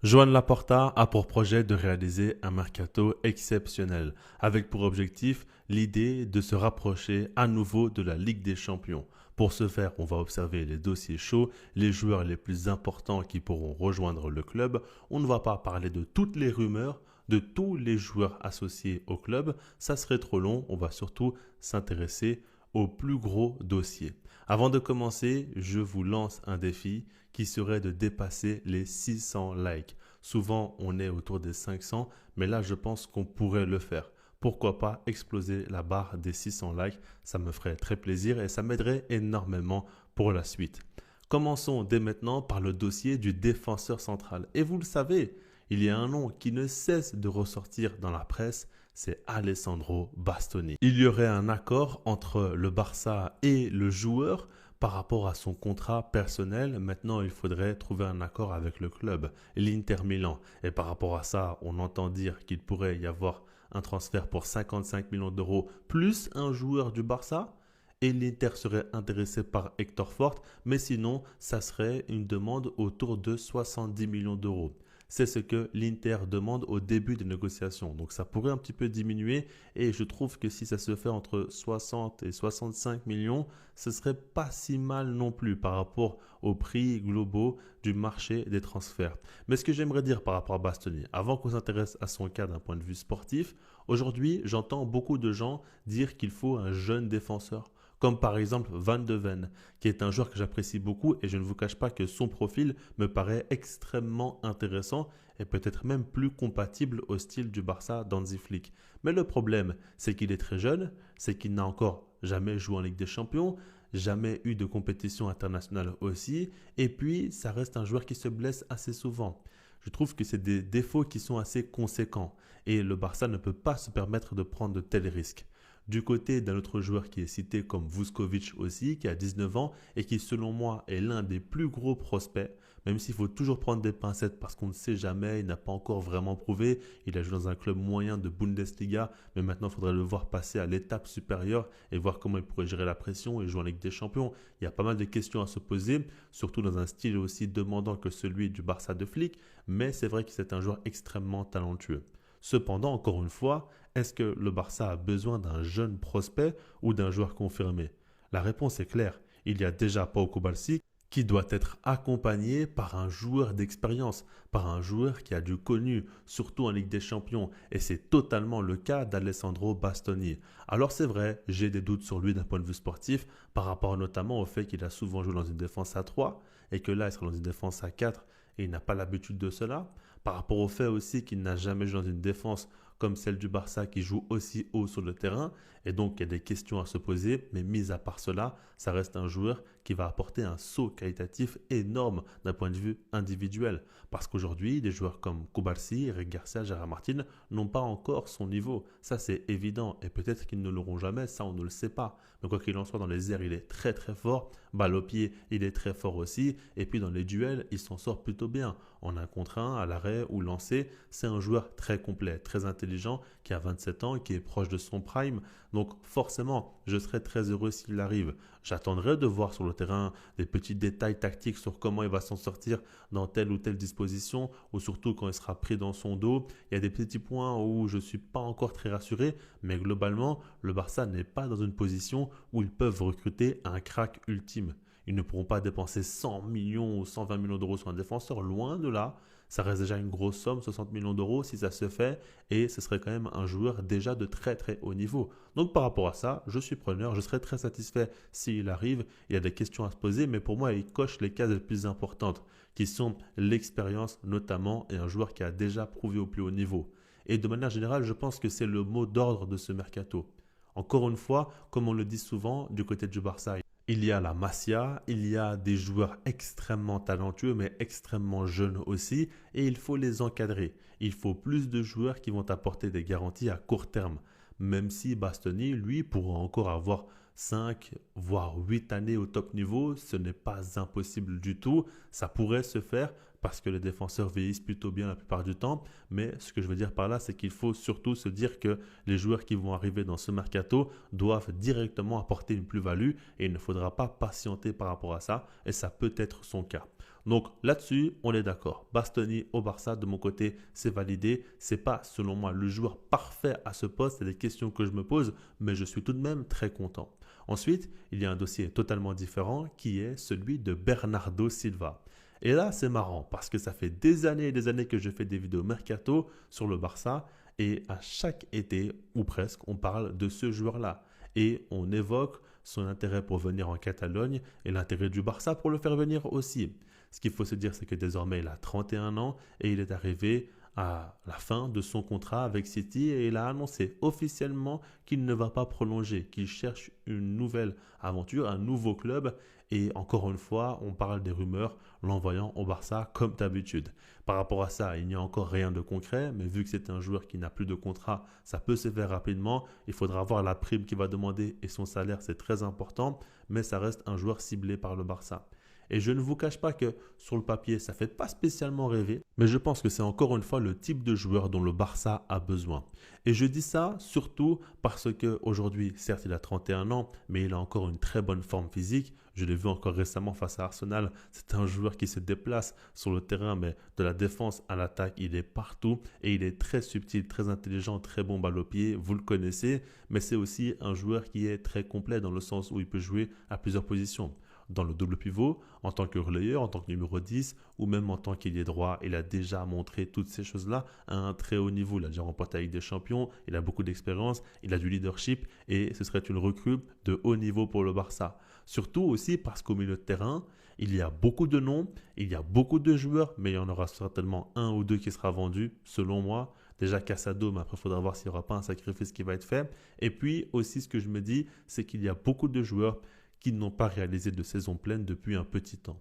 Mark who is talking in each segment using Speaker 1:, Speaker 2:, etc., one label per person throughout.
Speaker 1: Joan Laporta a pour projet de réaliser un mercato exceptionnel, avec pour objectif l'idée de se rapprocher à nouveau de la Ligue des Champions. Pour ce faire, on va observer les dossiers chauds, les joueurs les plus importants qui pourront rejoindre le club. On ne va pas parler de toutes les rumeurs, de tous les joueurs associés au club, ça serait trop long, on va surtout s'intéresser aux plus gros dossiers. Avant de commencer, je vous lance un défi qui serait de dépasser les 600 likes. Souvent, on est autour des 500, mais là, je pense qu'on pourrait le faire. Pourquoi pas exploser la barre des 600 likes? Ça me ferait très plaisir et ça m'aiderait énormément pour la suite. Commençons dès maintenant par le dossier du défenseur central. Et vous le savez, il y a un nom qui ne cesse de ressortir dans la presse, c'est Alessandro Bastoni. Il y aurait un accord entre le Barça et le joueur par rapport à son contrat personnel. Maintenant, il faudrait trouver un accord avec le club, l'Inter Milan. Et par rapport à ça, on entend dire qu'il pourrait y avoir un transfert pour 55 millions d'euros plus un joueur du Barça. Et l'Inter serait intéressé par Hector Fort, mais sinon, ça serait une demande autour de 70 millions d'euros. C'est ce que l'Inter demande au début des négociations. Donc ça pourrait un petit peu diminuer et je trouve que si ça se fait entre 60 et 65 millions, ce serait pas si mal non plus par rapport aux prix globaux du marché des transferts. Mais ce que j'aimerais dire par rapport à Bastoni, avant qu'on s'intéresse à son cas d'un point de vue sportif, aujourd'hui j'entends beaucoup de gens dire qu'il faut un jeune défenseur comme par exemple Van de Ven, qui est un joueur que j'apprécie beaucoup et je ne vous cache pas que son profil me paraît extrêmement intéressant et peut-être même plus compatible au style du Barça d'Hansi Flick. Mais le problème, c'est qu'il est très jeune, c'est qu'il n'a encore jamais joué en Ligue des Champions, jamais eu de compétition internationale aussi, et puis ça reste un joueur qui se blesse assez souvent. Je trouve que c'est des défauts qui sont assez conséquents et le Barça ne peut pas se permettre de prendre de tels risques. Du côté d'un autre joueur qui est cité comme Vuskovic aussi, qui a 19 ans et qui selon moi est l'un des plus gros prospects, même s'il faut toujours prendre des pincettes parce qu'on ne sait jamais, il n'a pas encore vraiment prouvé, il a joué dans un club moyen de Bundesliga, mais maintenant il faudrait le voir passer à l'étape supérieure et voir comment il pourrait gérer la pression et jouer en Ligue des Champions. Il y a pas mal de questions à se poser, surtout dans un style aussi demandant que celui du Barça de Flick, mais c'est vrai que c'est un joueur extrêmement talentueux. Cependant, encore une fois, est-ce que le Barça a besoin d'un jeune prospect ou d'un joueur confirmé? La réponse est claire. Il y a déjà Pau Cubarsí qui doit être accompagné par un joueur d'expérience, par un joueur qui a du connu, surtout en Ligue des Champions. Et c'est totalement le cas d'Alessandro Bastoni. Alors c'est vrai, j'ai des doutes sur lui d'un point de vue sportif, par rapport notamment au fait qu'il a souvent joué dans une défense à 3 et que là il sera dans une défense à 4 et il n'a pas l'habitude de cela. Par rapport au fait aussi qu'il n'a jamais joué dans une défense comme celle du Barça qui joue aussi haut sur le terrain. Et donc, il y a des questions à se poser. Mais mis à part cela, ça reste un joueur qui va apporter un saut qualitatif énorme d'un point de vue individuel. Parce qu'aujourd'hui, des joueurs comme Cubarsí, Eric Garcia, Gérard Martin n'ont pas encore son niveau. Ça, c'est évident. Et peut-être qu'ils ne l'auront jamais. Ça, on ne le sait pas. Mais quoi qu'il en soit, dans les airs, il est très très fort. Balle au pied, il est très fort aussi. Et puis dans les duels, il s'en sort plutôt bien. En un contre un, à l'arrêt ou lancé, c'est un joueur très complet, très intelligent, qui a 27 ans, qui est proche de son prime. Donc forcément, je serais très heureux s'il arrive. J'attendrai de voir sur le terrain des petits détails tactiques sur comment il va s'en sortir dans telle ou telle disposition, ou surtout quand il sera pris dans son dos. Il y a des petits points où je ne suis pas encore très rassuré, mais globalement, le Barça n'est pas dans une position où ils peuvent recruter un crack ultime. Ils ne pourront pas dépenser 100 millions ou 120 millions d'euros sur un défenseur, loin de là. Ça reste déjà une grosse somme, 60 millions d'euros si ça se fait, et ce serait quand même un joueur déjà de très très haut niveau. Donc par rapport à ça, je suis preneur, je serais très satisfait s'il arrive. Il y a des questions à se poser, mais pour moi, il coche les cases les plus importantes, qui sont l'expérience notamment, et un joueur qui a déjà prouvé au plus haut niveau. Et de manière générale, je pense que c'est le mot d'ordre de ce mercato. Encore une fois, comme on le dit souvent du côté du Barça, il y a la Masia, il y a des joueurs extrêmement talentueux mais extrêmement jeunes aussi et il faut les encadrer. Il faut plus de joueurs qui vont apporter des garanties à court terme. Même si Bastoni, lui, pourra encore avoir 5 voire 8 années au top niveau, ce n'est pas impossible du tout. Ça pourrait se faire parce que les défenseurs vieillissent plutôt bien la plupart du temps. Mais ce que je veux dire par là, c'est qu'il faut surtout se dire que les joueurs qui vont arriver dans ce mercato doivent directement apporter une plus-value et il ne faudra pas patienter par rapport à ça et ça peut être son cas. Donc là-dessus, on est d'accord. Bastoni au Barça, de mon côté, c'est validé. C'est pas, selon moi, le joueur parfait à ce poste. C'est des questions que je me pose, mais je suis tout de même très content. Ensuite, il y a un dossier totalement différent qui est celui de Bernardo Silva. Et là, c'est marrant parce que ça fait des années et des années que je fais des vidéos mercato sur le Barça et à chaque été, ou presque, on parle de ce joueur-là. Et on évoque son intérêt pour venir en Catalogne et l'intérêt du Barça pour le faire venir aussi. Ce qu'il faut se dire, c'est que désormais, il a 31 ans et il est arrivé à la fin de son contrat avec City et il a annoncé officiellement qu'il ne va pas prolonger, qu'il cherche une nouvelle aventure, un nouveau club. Et encore une fois, on parle des rumeurs l'envoyant au Barça comme d'habitude. Par rapport à ça, il n'y a encore rien de concret, mais vu que c'est un joueur qui n'a plus de contrat, ça peut se faire rapidement. Il faudra voir la prime qu'il va demander et son salaire, c'est très important, mais ça reste un joueur ciblé par le Barça. Et je ne vous cache pas que sur le papier, ça ne fait pas spécialement rêver, mais je pense que c'est encore une fois le type de joueur dont le Barça a besoin. Et je dis ça surtout parce qu'aujourd'hui, certes, il a 31 ans, mais il a encore une très bonne forme physique. Je l'ai vu encore récemment face à Arsenal. C'est un joueur qui se déplace sur le terrain, mais de la défense à l'attaque, il est partout et il est très subtil, très intelligent, très bon balle au pied. Vous le connaissez, mais c'est aussi un joueur qui est très complet dans le sens où il peut jouer à plusieurs positions. Dans le double pivot, en tant que relayeur, en tant que numéro 10 ou même en tant qu'ailier droit. Il a déjà montré toutes ces choses-là à un très haut niveau. Il a déjà remporté la Ligue des Champions, il a beaucoup d'expérience, il a du leadership et ce serait une recrue de haut niveau pour le Barça. Surtout aussi parce qu'au milieu de terrain, il y a beaucoup de noms, il y a beaucoup de joueurs, mais il y en aura certainement un ou deux qui sera vendu, selon moi. Déjà Casado, mais après il faudra voir s'il n'y aura pas un sacrifice qui va être fait. Et puis aussi ce que je me dis, c'est qu'il y a beaucoup de joueurs qui n'ont pas réalisé de saison pleine depuis un petit temps.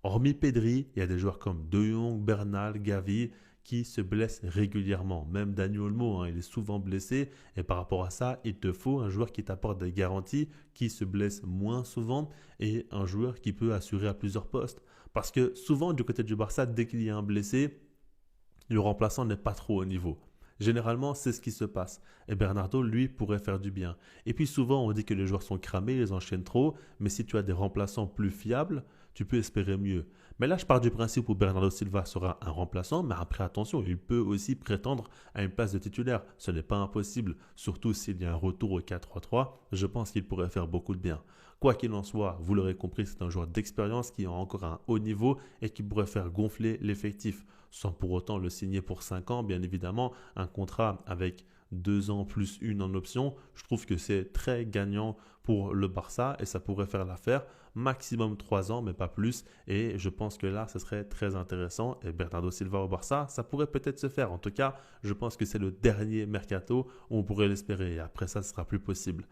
Speaker 1: Hormis Pedri, il y a des joueurs comme De Jong, Bernal, Gavi qui se blessent régulièrement. Même Dani Olmo, il est souvent blessé et par rapport à ça, il te faut un joueur qui t'apporte des garanties, qui se blesse moins souvent et un joueur qui peut assurer à plusieurs postes. Parce que souvent du côté du Barça, dès qu'il y a un blessé, le remplaçant n'est pas trop au niveau. Généralement, c'est ce qui se passe. Et Bernardo, lui, pourrait faire du bien. Et puis souvent, on dit que les joueurs sont cramés, ils enchaînent trop, mais si tu as des remplaçants plus fiables, tu peux espérer mieux. Mais là, je pars du principe où Bernardo Silva sera un remplaçant, mais après, attention, il peut aussi prétendre à une place de titulaire. Ce n'est pas impossible, surtout s'il y a un retour au 4-3-3, je pense qu'il pourrait faire beaucoup de bien. Quoi qu'il en soit, vous l'aurez compris, c'est un joueur d'expérience qui a encore un haut niveau et qui pourrait faire gonfler l'effectif, sans pour autant le signer pour 5 ans, bien évidemment. Un contrat avec 2 ans plus une en option, je trouve que c'est très gagnant pour le Barça et ça pourrait faire l'affaire. Maximum 3 ans, mais pas plus. Et je pense que là, ce serait très intéressant. Et Bernardo Silva au Barça, ça pourrait peut-être se faire. En tout cas, je pense que c'est le dernier mercato où on pourrait l'espérer. Et après ça, ce sera plus possible.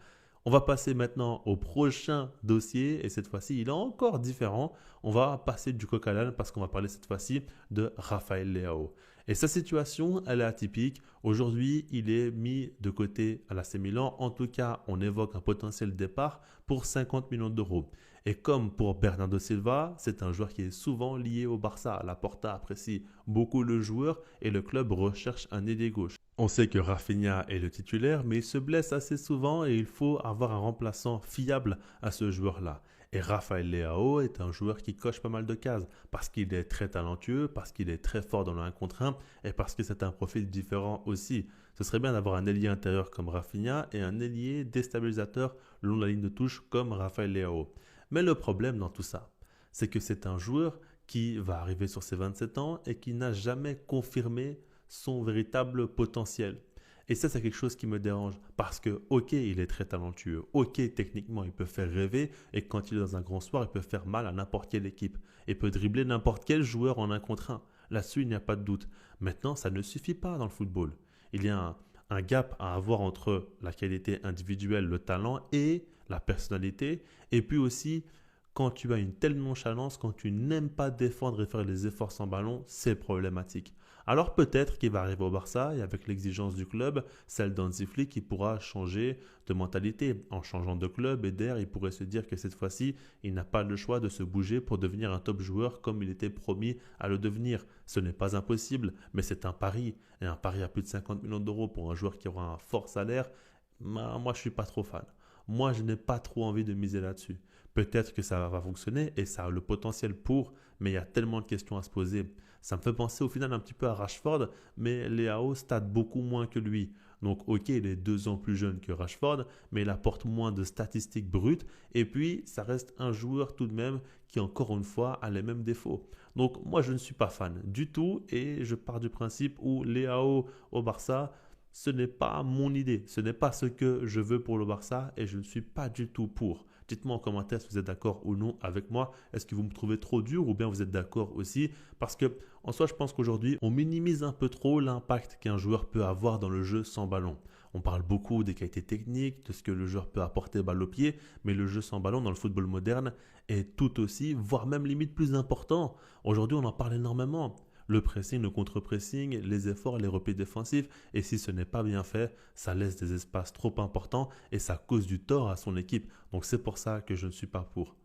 Speaker 1: On va passer maintenant au prochain dossier et cette fois-ci, il est encore différent. On va passer du coq à l'âne parce qu'on va parler cette fois-ci de Rafael Leao. Et sa situation, elle est atypique. Aujourd'hui, il est mis de côté à l'AC Milan. En tout cas, on évoque un potentiel départ pour 50 millions d'euros. Et comme pour Bernardo Silva, c'est un joueur qui est souvent lié au Barça. Laporta apprécie beaucoup le joueur et le club recherche un ailier gauche. On sait que Rafinha est le titulaire, mais il se blesse assez souvent et il faut avoir un remplaçant fiable à ce joueur-là. Et Rafael Leao est un joueur qui coche pas mal de cases parce qu'il est très talentueux, parce qu'il est très fort dans le 1 contre 1 et parce que c'est un profil différent aussi. Ce serait bien d'avoir un ailier intérieur comme Rafinha et un ailier déstabilisateur le long de la ligne de touche comme Rafael Leao. Mais le problème dans tout ça, c'est que c'est un joueur qui va arriver sur ses 27 ans et qui n'a jamais confirmé son véritable potentiel. Et ça, c'est quelque chose qui me dérange parce que, ok, il est très talentueux, ok, techniquement, il peut faire rêver et quand il est dans un grand soir, il peut faire mal à n'importe quelle équipe et peut dribbler n'importe quel joueur en 1 contre 1. Là-dessus, il n'y a pas de doute. Maintenant, ça ne suffit pas dans le football. Il y a un gap à avoir entre la qualité individuelle, le talent et la personnalité. Et puis aussi, quand tu as une telle nonchalance, quand tu n'aimes pas défendre et faire les efforts sans ballon, c'est problématique. Alors peut-être qu'il va arriver au Barça et avec l'exigence du club, celle d'Hansi Flick, qui pourra changer de mentalité. En changeant de club et d'air, il pourrait se dire que cette fois-ci, il n'a pas le choix de se bouger pour devenir un top joueur comme il était promis à le devenir. Ce n'est pas impossible, mais c'est un pari. Et un pari à plus de 50 millions d'euros pour un joueur qui aura un fort salaire, moi je ne suis pas trop fan. Moi, je n'ai pas trop envie de miser là-dessus. Peut-être que ça va fonctionner et ça a le potentiel pour, mais il y a tellement de questions à se poser. Ça me fait penser au final un petit peu à Rashford, mais Leao stade beaucoup moins que lui. Donc ok, il est 2 ans plus jeune que Rashford, mais il apporte moins de statistiques brutes. Et puis, ça reste un joueur tout de même qui, encore une fois, a les mêmes défauts. Donc moi, je ne suis pas fan du tout et je pars du principe où Leao au Barça, ce n'est pas mon idée, ce n'est pas ce que je veux pour le Barça et je ne suis pas du tout pour. Dites-moi en commentaire si vous êtes d'accord ou non avec moi. Est-ce que vous me trouvez trop dur ou bien vous êtes d'accord aussi? Parce que en soi, je pense qu'aujourd'hui, on minimise un peu trop l'impact qu'un joueur peut avoir dans le jeu sans ballon. On parle beaucoup des qualités techniques, de ce que le joueur peut apporter balle au pied, mais le jeu sans ballon dans le football moderne est tout aussi, voire même limite plus important. Aujourd'hui, on en parle énormément. Le pressing, le contre-pressing, les efforts, les replis défensifs. Et si ce n'est pas bien fait, ça laisse des espaces trop importants et ça cause du tort à son équipe. Donc c'est pour ça que je ne suis pas pour.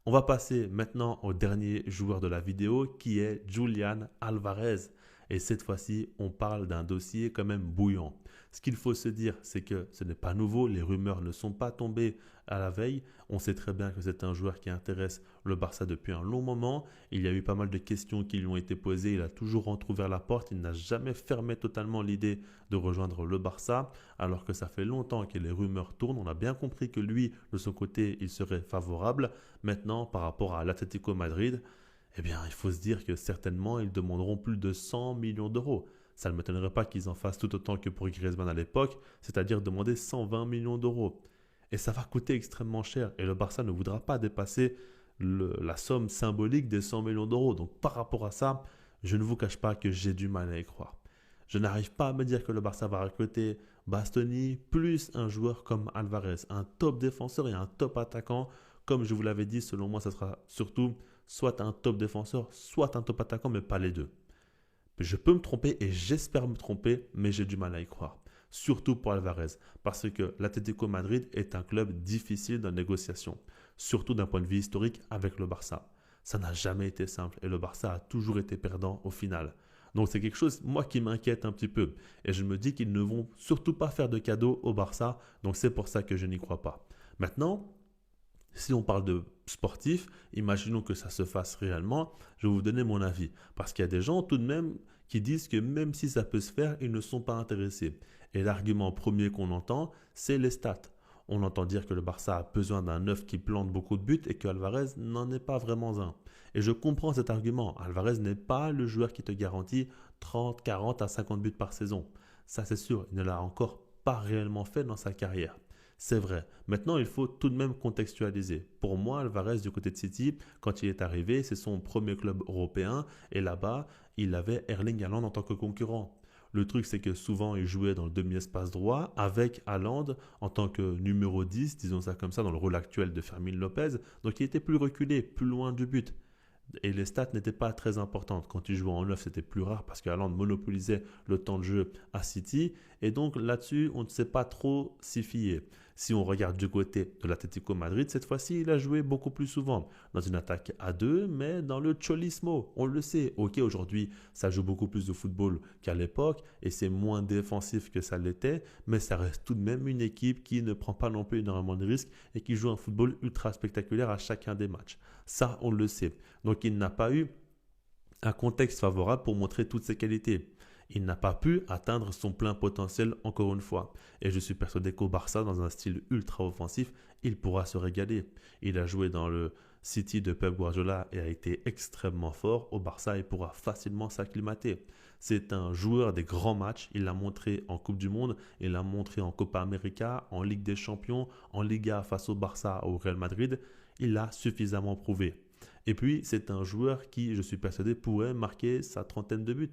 Speaker 1: On va passer maintenant au dernier joueur de la vidéo qui est Julian Alvarez. Et cette fois-ci, on parle d'un dossier quand même bouillant. Ce qu'il faut se dire, c'est que ce n'est pas nouveau, les rumeurs ne sont pas tombées à la veille. On sait très bien que c'est un joueur qui intéresse le Barça depuis un long moment. Il y a eu pas mal de questions qui lui ont été posées. Il a toujours entrouvert la porte. Il n'a jamais fermé totalement l'idée de rejoindre le Barça, alors que ça fait longtemps que les rumeurs tournent. On a bien compris que lui, de son côté, il serait favorable. Maintenant, par rapport à l'Atlético Madrid, eh bien, il faut se dire que certainement, ils demanderont plus de 100 millions d'euros. Ça ne m'étonnerait pas qu'ils en fassent tout autant que pour Griezmann à l'époque, c'est-à-dire demander 120 millions d'euros. Et ça va coûter extrêmement cher. Et le Barça ne voudra pas dépasser la somme symbolique des 100 millions d'euros. Donc par rapport à ça, je ne vous cache pas que j'ai du mal à y croire. Je n'arrive pas à me dire que le Barça va recruter Bastoni plus un joueur comme Alvarez, un top défenseur et un top attaquant. Comme je vous l'avais dit, selon moi, ça sera surtout soit un top défenseur, soit un top attaquant, mais pas les deux. Je peux me tromper et j'espère me tromper, mais j'ai du mal à y croire. Surtout pour Alvarez, parce que l'Atlético Madrid est un club difficile de négociation, surtout d'un point de vue historique avec le Barça. Ça n'a jamais été simple et le Barça a toujours été perdant au final. Donc c'est quelque chose, moi, qui m'inquiète un petit peu. Et je me dis qu'ils ne vont surtout pas faire de cadeaux au Barça, donc c'est pour ça que je n'y crois pas. Maintenant, si on parle de sportif, imaginons que ça se fasse réellement, je vais vous donner mon avis. Parce qu'il y a des gens tout de même qui disent que même si ça peut se faire, ils ne sont pas intéressés. Et l'argument premier qu'on entend, c'est les stats. On entend dire que le Barça a besoin d'un neuf qui plante beaucoup de buts et que Alvarez n'en est pas vraiment un. Et je comprends cet argument. Alvarez n'est pas le joueur qui te garantit 30, 40 à 50 buts par saison. Ça c'est sûr, il ne l'a encore pas réellement fait dans sa carrière. C'est vrai. Maintenant, il faut tout de même contextualiser. Pour moi, Alvarez du côté de City, quand il est arrivé, c'est son premier club européen et là-bas, il avait Erling Haaland en tant que concurrent. Le truc, c'est que souvent, il jouait dans le demi-espace droit avec Haaland en tant que numéro 10, disons ça comme ça, dans le rôle actuel de Fermin Lopez. Donc, il était plus reculé, plus loin du but. Et les stats n'étaient pas très importantes. Quand il jouait en neuf, c'était plus rare parce qu'Haaland monopolisait le temps de jeu à City. Et donc là-dessus, on ne sait pas trop s'y fier. Si on regarde du côté de l'Atlético Madrid, cette fois-ci, il a joué beaucoup plus souvent dans une attaque à deux, mais dans le cholismo. On le sait. Ok, aujourd'hui, ça joue beaucoup plus de football qu'à l'époque et c'est moins défensif que ça l'était, mais ça reste tout de même une équipe qui ne prend pas non plus énormément de risques et qui joue un football ultra spectaculaire à chacun des matchs. Ça, on le sait. Donc, il n'a pas eu un contexte favorable pour montrer toutes ses qualités. Il n'a pas pu atteindre son plein potentiel encore une fois. Et je suis persuadé qu'au Barça, dans un style ultra offensif, il pourra se régaler. Il a joué dans le City de Pep Guardiola et a été extrêmement fort. Au Barça, il pourra facilement s'acclimater. C'est un joueur des grands matchs. Il l'a montré en Coupe du Monde, il l'a montré en Copa América, en Ligue des Champions, en Liga face au Barça, au Real Madrid. Il l'a suffisamment prouvé. Et puis, c'est un joueur qui, je suis persuadé, pourrait marquer sa trentaine de buts.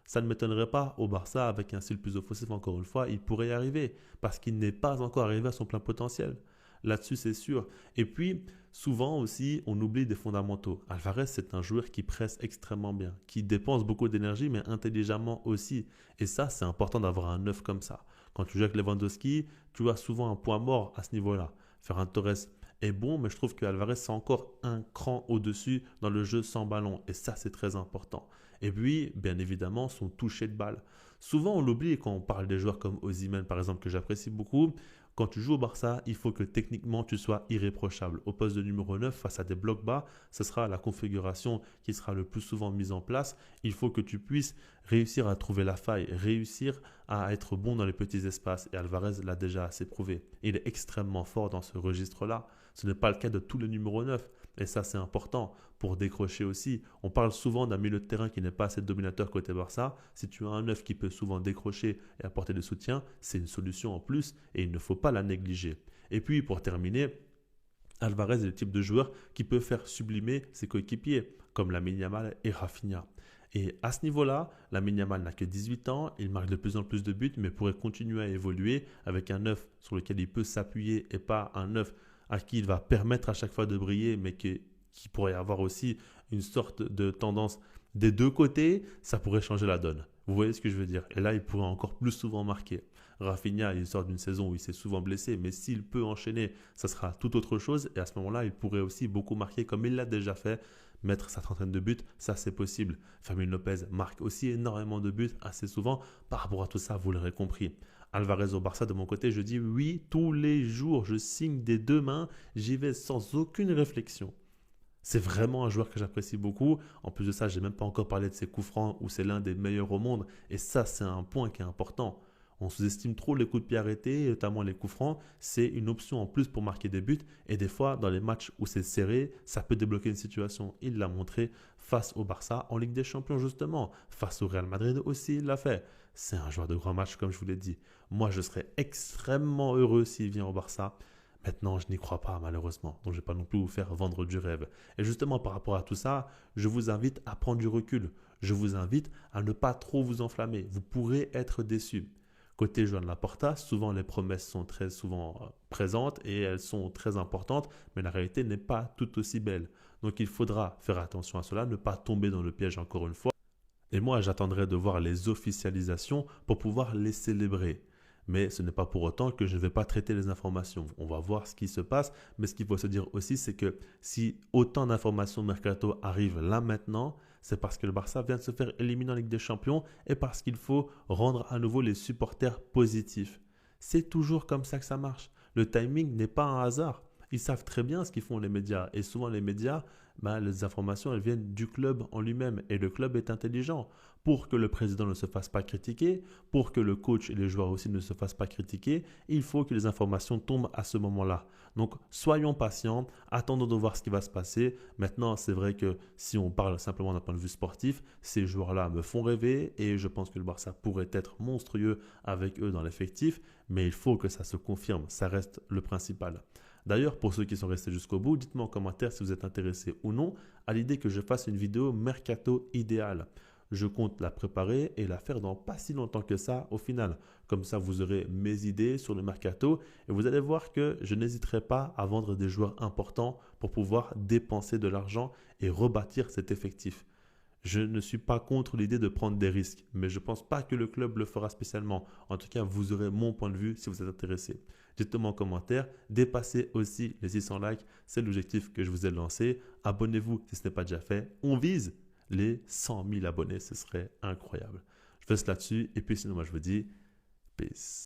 Speaker 1: Ça ne m'étonnerait pas au Barça, avec un style plus offensif, encore une fois, il pourrait y arriver, parce qu'il n'est pas encore arrivé à son plein potentiel. Là-dessus, c'est sûr. Et puis, souvent aussi, on oublie des fondamentaux. Alvarez, c'est un joueur qui presse extrêmement bien, qui dépense beaucoup d'énergie, mais intelligemment aussi. Et ça, c'est important d'avoir un neuf comme ça. Quand tu joues avec Lewandowski, tu as souvent un point mort à ce niveau-là. Ferran Torres est bon, mais je trouve que Alvarez, c'est encore un cran au-dessus dans le jeu sans ballon. Et ça, c'est très important. Et puis, bien évidemment, son toucher de balle. Souvent, on l'oublie quand on parle des joueurs comme Osimhen, par exemple, que j'apprécie beaucoup. Quand tu joues au Barça, il faut que techniquement tu sois irréprochable. Au poste de numéro 9, face à des blocs bas, ce sera la configuration qui sera le plus souvent mise en place. Il faut que tu puisses réussir à trouver la faille, réussir à être bon dans les petits espaces. Et Alvarez l'a déjà assez prouvé. Il est extrêmement fort dans ce registre-là. Ce n'est pas le cas de tous les numéros 9. Et ça, c'est important pour décrocher aussi. On parle souvent d'un milieu de terrain qui n'est pas assez dominateur côté Barça. Si tu as un 9 qui peut souvent décrocher et apporter des soutiens, c'est une solution en plus et il ne faut pas la négliger. Et puis, pour terminer, Alvarez est le type de joueur qui peut faire sublimer ses coéquipiers, comme Lamine Yamal et Rafinha. Et à ce niveau-là, Lamine Yamal n'a que 18 ans, il marque de plus en plus de buts, mais pourrait continuer à évoluer avec un 9 sur lequel il peut s'appuyer et pas un 9 à qui il va permettre à chaque fois de briller, mais qui pourrait avoir aussi une sorte de tendance des deux côtés, ça pourrait changer la donne. Vous voyez ce que je veux dire? Et là, il pourrait encore plus souvent marquer. Rafinha, il sort d'une saison où il s'est souvent blessé, mais s'il peut enchaîner, ça sera tout autre chose. Et à ce moment-là, il pourrait aussi beaucoup marquer comme il l'a déjà fait, mettre sa trentaine de buts, ça c'est possible. Fermín López marque aussi énormément de buts assez souvent. Par rapport à tout ça, vous l'aurez compris. Alvarez au Barça, de mon côté, je dis oui, tous les jours, je signe des deux mains, j'y vais sans aucune réflexion. C'est vraiment un joueur que j'apprécie beaucoup. En plus de ça, je n'ai même pas encore parlé de ses coups francs où c'est l'un des meilleurs au monde. Et ça, c'est un point qui est important. On sous-estime trop les coups de pied arrêtés, notamment les coups francs. C'est une option en plus pour marquer des buts. Et des fois, dans les matchs où c'est serré, ça peut débloquer une situation. Il l'a montré face au Barça en Ligue des Champions, justement. Face au Real Madrid aussi, il l'a fait. C'est un joueur de grand match, comme je vous l'ai dit. Moi, je serais extrêmement heureux s'il vient au Barça. Maintenant, je n'y crois pas malheureusement, donc je ne vais pas non plus vous faire vendre du rêve. Et justement, par rapport à tout ça, je vous invite à prendre du recul. Je vous invite à ne pas trop vous enflammer. Vous pourrez être déçu. Côté Joan Laporta, souvent les promesses sont très souvent présentes et elles sont très importantes, mais la réalité n'est pas tout aussi belle. Donc il faudra faire attention à cela, ne pas tomber dans le piège encore une fois. Et moi, j'attendrai de voir les officialisations pour pouvoir les célébrer. Mais ce n'est pas pour autant que je ne vais pas traiter les informations. On va voir ce qui se passe. Mais ce qu'il faut se dire aussi, c'est que si autant d'informations mercato arrivent là maintenant, c'est parce que le Barça vient de se faire éliminer en Ligue des Champions et parce qu'il faut rendre à nouveau les supporters positifs. C'est toujours comme ça que ça marche. Le timing n'est pas un hasard. Ils savent très bien ce qu'ils font les médias. Et souvent les médias, les informations, elles viennent du club en lui-même. Et le club est intelligent. Pour que le président ne se fasse pas critiquer, pour que le coach et les joueurs aussi ne se fassent pas critiquer, il faut que les informations tombent à ce moment-là. Donc soyons patients, attendons de voir ce qui va se passer. Maintenant, c'est vrai que si on parle simplement d'un point de vue sportif, ces joueurs-là me font rêver et je pense que le Barça pourrait être monstrueux avec eux dans l'effectif, mais il faut que ça se confirme, ça reste le principal. D'ailleurs, pour ceux qui sont restés jusqu'au bout, dites-moi en commentaire si vous êtes intéressé ou non à l'idée que je fasse une vidéo mercato idéale. Je compte la préparer et la faire dans pas si longtemps que ça au final. Comme ça, vous aurez mes idées sur le mercato et vous allez voir que je n'hésiterai pas à vendre des joueurs importants pour pouvoir dépenser de l'argent et rebâtir cet effectif. Je ne suis pas contre l'idée de prendre des risques, mais je ne pense pas que le club le fera spécialement. En tout cas, vous aurez mon point de vue si vous êtes intéressé. Dites-moi en commentaire, dépassez aussi les 600 likes, c'est l'objectif que je vous ai lancé. Abonnez-vous si ce n'est pas déjà fait. On vise les 100 000 abonnés, ce serait incroyable. Je fais là-dessus et puis sinon moi je vous dis peace.